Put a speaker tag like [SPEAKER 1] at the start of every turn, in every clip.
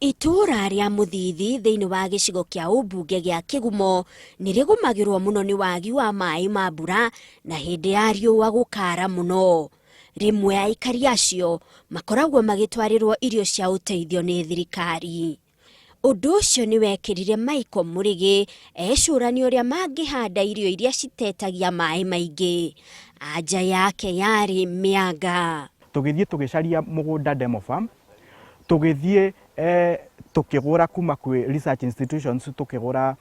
[SPEAKER 1] Ituura ria Muthithi thiini wa gicigo kia ubunge gia Kigumo nirigumagirwo muno ni waagi wa maai ma mbura na hindi ya riua gukara muno. Rimwe aikari acio makoragwo magitwarirwo irio cia uteithio ni thirikari. Undu ucio ni wekirire Maiko Murigi ecurani uria mangihanda irio iria citetagia maai maingi. Anja yake yari mianga.
[SPEAKER 2] Tugithie tugicaria mugunda demo farm, tugithie tukigura kuma kwi research institutions, tukigura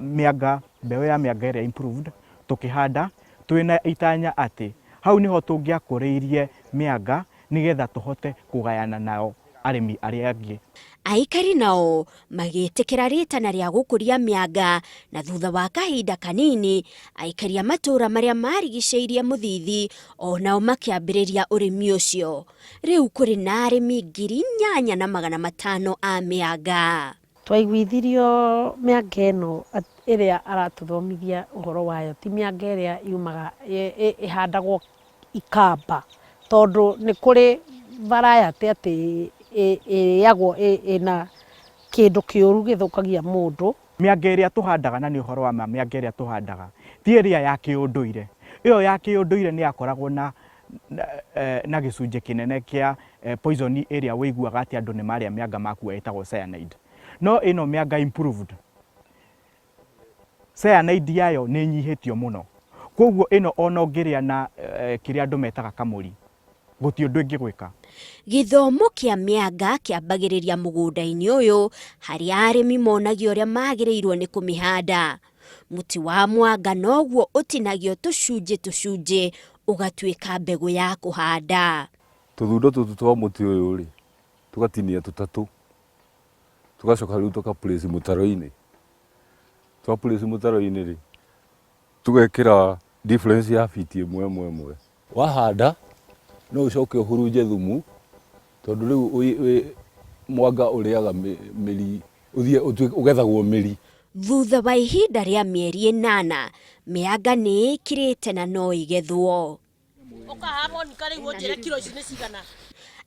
[SPEAKER 2] mianga, mbeu ya mianga iria improved, tukihanda twina itanya ati hau niho tungiakuriirie mianga nigetha tuhote kugayana nao arimi aria angi.
[SPEAKER 1] Aikari nao magitikira ritana ria gukuria mianga na thutha wa kahinda kanini aikari matura maria marigiceirie Muthithi onao makiambiriria urimi ucio. Riu kuri na arimi 8,500 a mianga.
[SPEAKER 3] Twaiguithirio mianga eno iria aratuthomithia uhoro wayo ti mianga iria yumaga ihandagwo ikamba, tondu ni kuri variety ati yagwo ina kindu kiuru githukagia mundu.
[SPEAKER 2] Mianga iria tuhandaga na ni uhoro wa mianga iria tuhandaga ti iria ya kiunduire. Iyo ya kiunduire ni yakoragwo na gicunje kinene kia poison area wiguaga ati andu ni maria mianga makua itagwo cyanide. No ino mianga improved, cyanide yayo ni nyihitio muno. Koguo ino ona ungiria na kiria andu metaga kamuri guti undu ingigwika.
[SPEAKER 1] Githomo kia mianga kiambagiriria mugunda-ini uyu hari arimi monagio uria magirirwo ni kumihanda. Muti wa mwanga noguo utinagio tucunje ugatuika mbegu ya kuhanda.
[SPEAKER 4] Tuthundo tutu twa muti uyu ri tugatinia tutatu, tugacoka riu tuka place mutaro-ini. Twa place mutaro-ini ri tugekira difference ya fiti imwe. Wahanda no ucoke uhurunje thumu, tondu riu mwanga uriaga miri uthie ugethagwo miri.
[SPEAKER 1] Thutha wa ihinda ria mieri 8 mianga ni ikirite na no igethwo.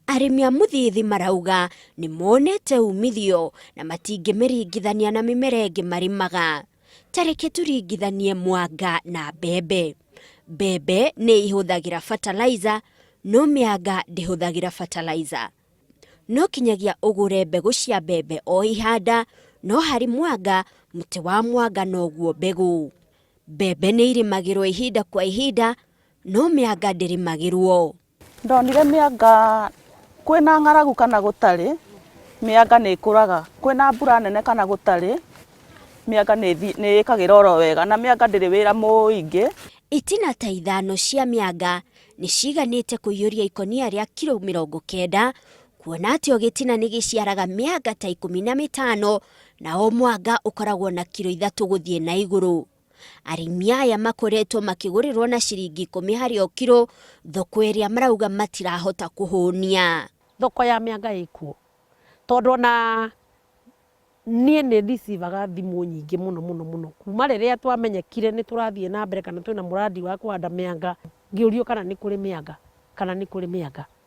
[SPEAKER 1] Arimi a Muthithi marauga ni monete umithio na matingimiringithania na mimera ingi marimaga. Tareke turingithanie mwanga na mbembe. Mbembe ni ihuthagira fertilizer, no mianga ndihuthagira fertilizer. No kinyagia ugure mbegu cia mbembe o ihanda, no hari mwanga muti wa mwanga noguo mbegu. Mbembe ni irimagirwo ihinda kwa ihinda, no mianga ndirimagirwo.
[SPEAKER 5] Ndonire mianga kwina ng'aragu kana gutari, mianga ni ikuraga. Kwina mbura nene kana gutari, mianga ni ikagira oro wega, na mianga ndiri wira muingi.
[SPEAKER 1] Itina ta 5 cia mianga ni ciganite kuiyuria ikonia ria kilo 90, kuona ati o gitina ni giciaraga mianga ta 15 na o mwanga ukoragwo na kilo 3 guthie na iguru. Arimi aya makoretwo makigurirwo na ciringi 10 hari o kilo, thoko iria marauga matirahota kuhunia.
[SPEAKER 3] Thoko ya mianga ikuo tondu na nie ni risivaga thimu nyingi muno kuma riria twamenyekire ni turathie na mbere kana twina muradi wa kuhanda mianga, ngiurio kana ni kuri mianga.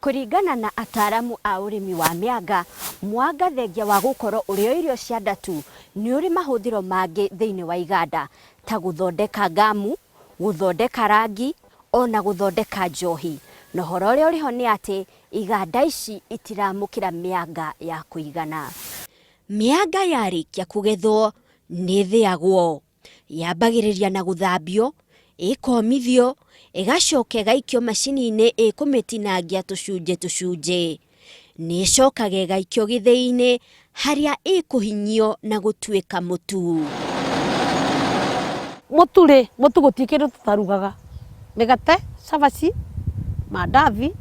[SPEAKER 1] Kuringana na ataramu a urimi wa mianga, mwanga thengia wa gukorwo urio irio cia ndatu ni uri mahuthiro mangi thiini wa iganda ta guthondeka gamu, guthondeka rangi ona guthondeka njohi. No horo uria uriho ni ati iganda ici itiramukira mianga ya kuigana. Mianga yarikia kugethwo ni thiagwo, yambagiriria na guthambio, ikomithio, igacoka igaikio macini-ini ikumitinangia tucunje. Ni cokaga igaikio githii-ini haria ikuhinyio na gutuika mutu.
[SPEAKER 3] Mutu guti kindu tutarugaga. Migate, cabaci, mandathi,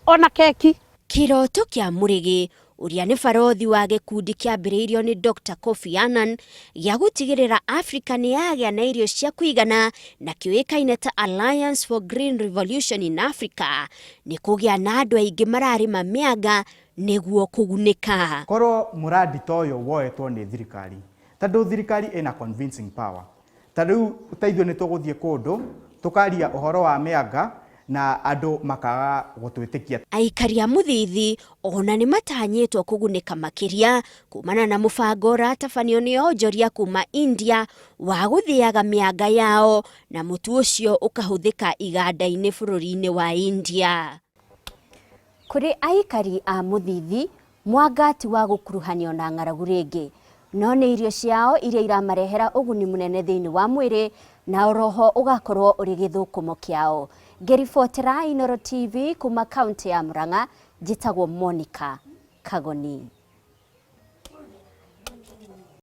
[SPEAKER 3] ona keki.
[SPEAKER 1] Kiroto kia Murigi uria ni barothi wa gikundi kiambiriirio ni Dr. Kofi Annan gia gutigirira Africa ni yagia na irio cia kuigana na kiuikaine ta Alliance for Green Revolution in Africa ni kugia na andu aingi mararima mianga niguo kugunika.
[SPEAKER 2] Korwo muradi toyo woetwo ni thirikari, tondu thirikari ina convincing power. Tariu utaithio ni tuguthie kundu tukaria uhoro wa mianga na andu makaga gutwitikia.
[SPEAKER 1] Aikari a Muthithi ona ni matanyitwo kuguneka makiria kumana na mubango ratabanio ni onjoria kuma India wa guthiaga mianga yao na mutu ucio ukahuthika iganda-ini bururi-ini wa India. Kuri aikari a Muthithi mwanga ti wa gukuruhanio na ng'aragu ringi, no ni irio ciao iria iramarehera uguni munene thiini wa mwiri na oroho ugakorwo uri githukumo kiao. Ngiribotera Inooro TV kuma kaunti ya Murang'a, njitagwo Monica Kagoni.